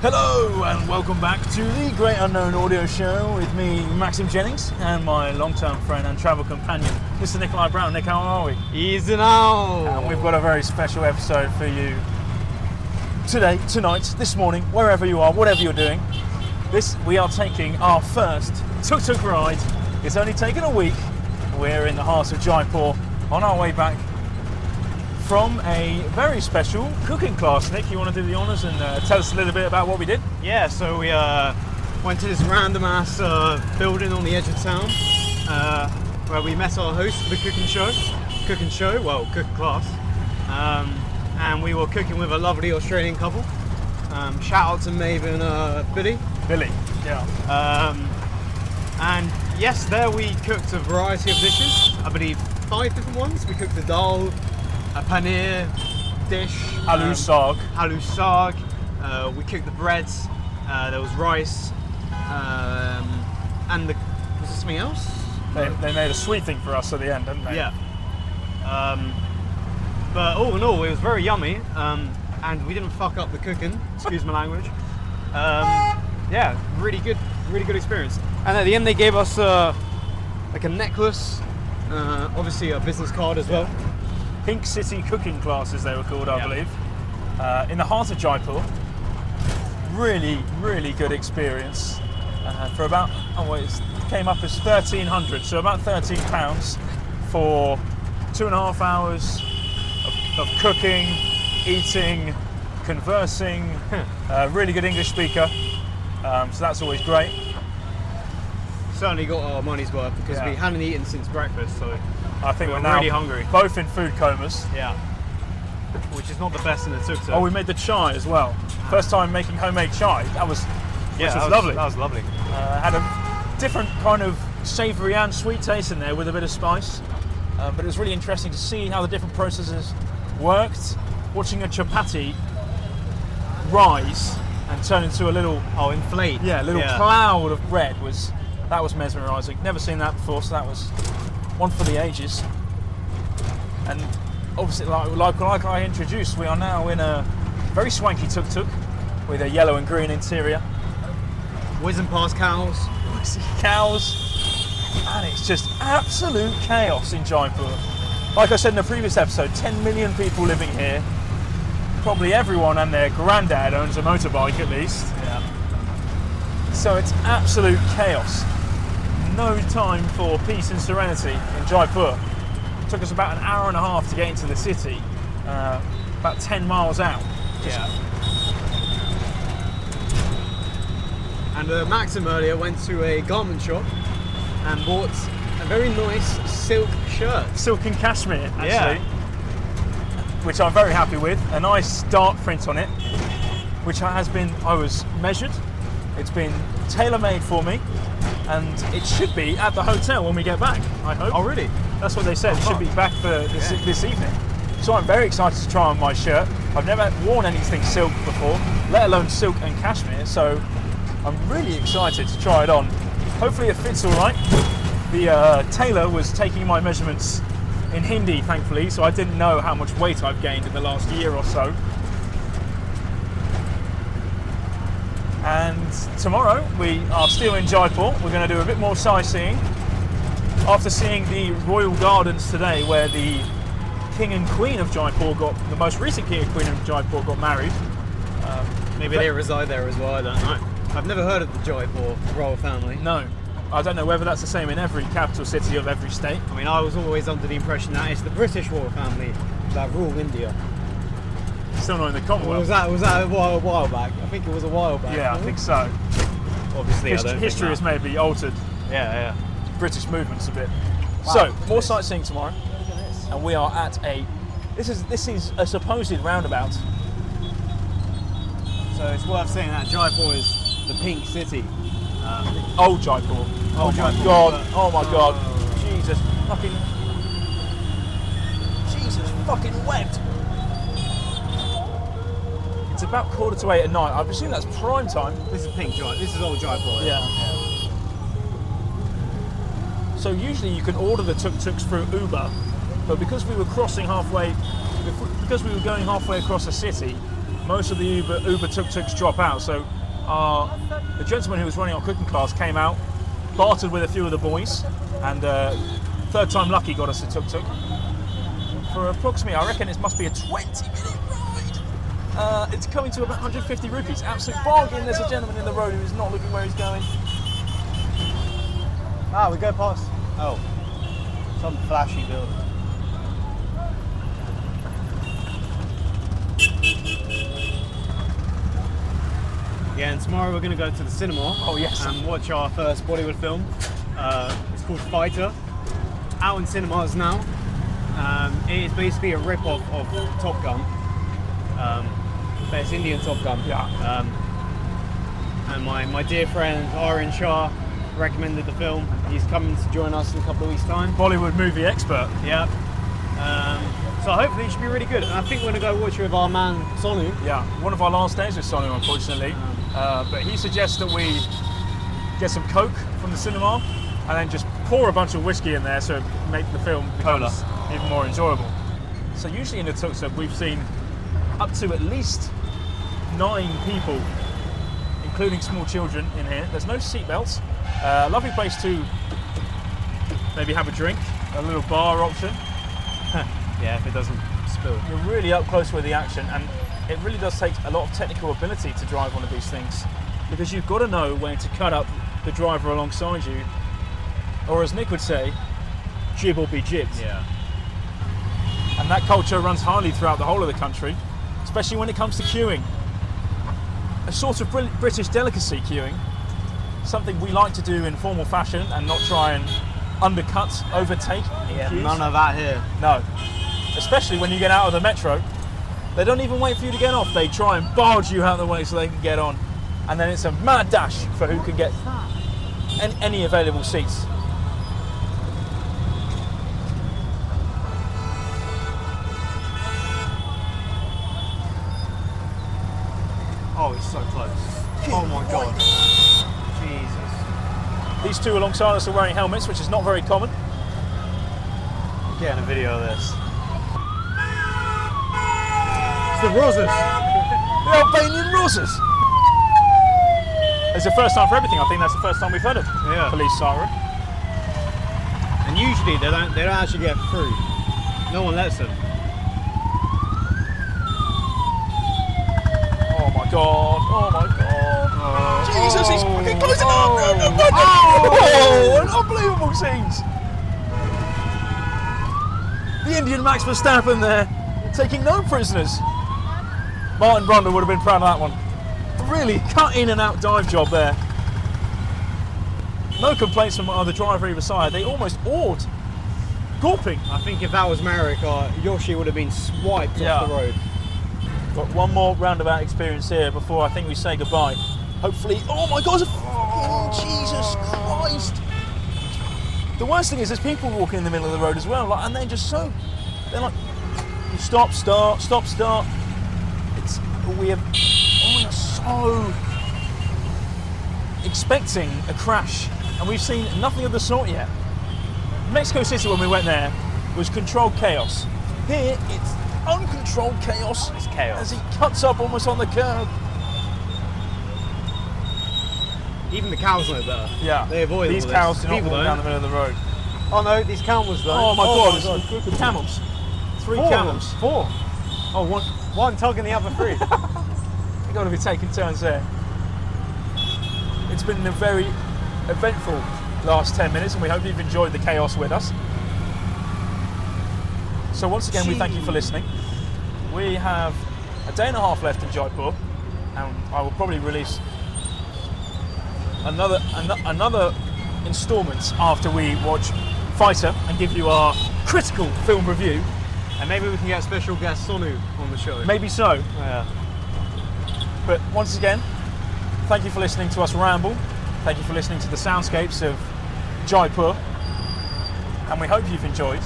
Hello and welcome back to the Great Unknown Audio Show with me, Maxim Jennings, and my long-term friend and travel companion, Mr. Nikolai Brown. Nick, how are we? Easy now! And we've got a very special episode for you today, tonight, this morning, wherever you are, whatever you're doing. We are taking our first Tuk Tuk ride. It's only taken a week. We're in the heart of Jaipur on our way back from a very special cooking class. Nick, you want to do the honours and tell us a little bit about what we did? Yeah, so we went to this random ass building on the edge of town where we met our host for the cooking class. And we were cooking with a lovely Australian couple. Shout out to Maeve and Billy. Billy, yeah. And yes, there we cooked a variety of dishes. I believe 5 different ones. We cooked the dal, a paneer dish, Aloo saag. Aloo saag. We cooked the breads. There was rice, and was there something else? They made a sweet thing for us at the end, didn't they? Yeah. But all in all, it was very yummy, and we didn't fuck up the cooking. Excuse my language. Yeah, really good experience. And at the end, they gave us like a necklace, obviously a business card as well. Pink City cooking classes, they were called, I believe. In the heart of Jaipur. Really good experience. For about, it came up as 1,300, so about £13 for 2.5 hours of cooking, eating, conversing. Really good English speaker, so that's always great. Certainly got our money's worth because we hadn't eaten since breakfast, so I think we're now really hungry. Both in food comas. Yeah. Which is not the best in the tuk tuk. Oh, we made the chai as well. First time making homemade chai. That was lovely. That was lovely. Had a different kind of savoury and sweet taste in there with a bit of spice. But it was really interesting to see how the different processes worked. Watching a chapati rise and turn into a little inflate. Yeah, a little cloud of bread was mesmerising. Never seen that before, so that was one for the ages. And obviously, like I introduced, we are now in a very swanky tuk-tuk with a yellow and green interior. Whizzing past cows. And it's just absolute chaos in Jaipur. Like I said in the previous episode, 10 million people living here. Probably everyone and their granddad owns a motorbike at least. Yeah. So it's absolute chaos. No time for peace and serenity in Jaipur. It took us about an hour and a half to get into the city, about 10 miles out. Yeah. And Maxim earlier went to a garment shop and bought a very nice silk shirt. Silk and cashmere, actually. Which I'm very happy with. A nice dark print on it, which I was measured. It's been tailor-made for me, and it should be at the hotel when we get back, I hope. Oh, really? That's what they said. It should be back for this evening. So I'm very excited to try on my shirt. I've never worn anything silk before, let alone silk and cashmere, so I'm really excited to try it on. Hopefully it fits all right. The tailor was taking my measurements in Hindi, thankfully, so I didn't know how much weight I've gained in the last year or so. And tomorrow we are still in Jaipur. We're going to do a bit more sightseeing. After seeing the royal gardens today, where the King and Queen of Jaipur the most recent King and Queen of Jaipur got married. Maybe they reside there as well, I don't know. I've never heard of the Jaipur royal family. No. I don't know whether that's the same in every capital city of every state. I mean, I was always under the impression that it's the British royal family that rule India. Still not in the Commonwealth. Was that a while back? I think it was a while back. Yeah, I think so. Obviously, history has maybe altered. Yeah. British movements a bit. Wow. So, more sightseeing tomorrow. Look at this. And we are at this is a supposed roundabout. So it's worth saying that Jaipur is the pink city. Old Jaipur. Old Jaipur. Oh my god. Jesus fucking wept. It's about 7:45 at night. I presume that's prime time. This is pink Jaipur. This is old Jaipur. Yeah. So usually you can order the tuk-tuks through Uber, but because we were going halfway across the city, most of the Uber tuk-tuks drop out. So the gentleman who was running our cooking class came out, bartered with a few of the boys, and third time lucky got us a tuk-tuk. For approximately, I reckon it must be a 20-minute ride. It's coming to about 150 rupees. Absolute bargain. There's a gentleman in the road who is not looking where he's going. Ah, we go past. Oh, some flashy building. Yeah, and tomorrow we're going to go to the cinema. Oh yes. And watch our first Bollywood film. It's called Fighter. Out in cinemas now. It is basically a rip-off of Top Gun. But it's Indian Top Gun. Yeah. And my dear friend Aryan Shah recommended the film. He's coming to join us in a couple of weeks' time. Bollywood movie expert. Yeah. So hopefully it should be really good. And I think we're going to go watch it with our man Sonu. Yeah, one of our last days with Sonu, unfortunately. But he suggests that we get some Coke from the cinema and then just pour a bunch of whiskey in there so it make the film becomes even more enjoyable. So usually in the tuk-tuk we've seen up to at least 9 people, including small children in here. There's no seat belts. Lovely place to maybe have a drink, a little bar option. Yeah, if it doesn't spill. You're really up close with the action, and it really does take a lot of technical ability to drive one of these things, because you've got to know when to cut up the driver alongside you, or as Nick would say, jib or be jibbed. Yeah. And that culture runs highly throughout the whole of the country, especially when it comes to queuing. A sort of British delicacy, queuing. Something we like to do in formal fashion and not try and undercut, overtake queues. None of that here. No. Especially when you get out of the metro. They don't even wait for you to get off. They try and barge you out of the way so they can get on. And then it's a mad dash for who can get any available seats. Oh, it's so close. Oh my god. Jesus. These two alongside us are wearing helmets, which is not very common. Getting a video of this. It's the Roses. The Albanian Roses. It's the first time for everything. I think that's the first time we've heard of police siren. And usually they don't actually get through. No one lets them. Oh my god! Oh my god! Oh. Jesus, he's fucking closing up! An unbelievable scenes! The Indian Max Verstappen there, taking no prisoners. Martin Brundle would have been proud of that one. Really cut in and out dive job there. No complaints from the driver either side. They almost awed. Gawping. I think if that was Merrick, Yoshi would have been swiped off the road. Got one more roundabout experience here before I think we say goodbye. Hopefully, oh my God, Jesus Christ. The worst thing is there's people walking in the middle of the road as well, and they're just they're like, stop, start, stop, start. We are so expecting a crash, and we've seen nothing of the sort yet. Mexico City, when we went there, was controlled chaos. Here, it's uncontrolled chaos. It's chaos. As he cuts up almost on the curb. Even the cows know better. Yeah. They avoid these all this. cows do not People walk don't. down the middle of the road. Oh no, these camels don't. Oh my God, it's a group of camels. 3 4 camels. 4. Oh, One tugging the other 3. You've got to be taking turns there. It's been a very eventful last 10 minutes, and we hope you've enjoyed the chaos with us. So once again, we thank you for listening. We have a day and a half left in Jaipur, and I will probably release another instalment after we watch Fighter and give you our critical film review. And maybe we can get a special guest Sonu on the show. Maybe so. Yeah. But once again, thank you for listening to us ramble. Thank you for listening to the soundscapes of Jaipur. And we hope you've enjoyed.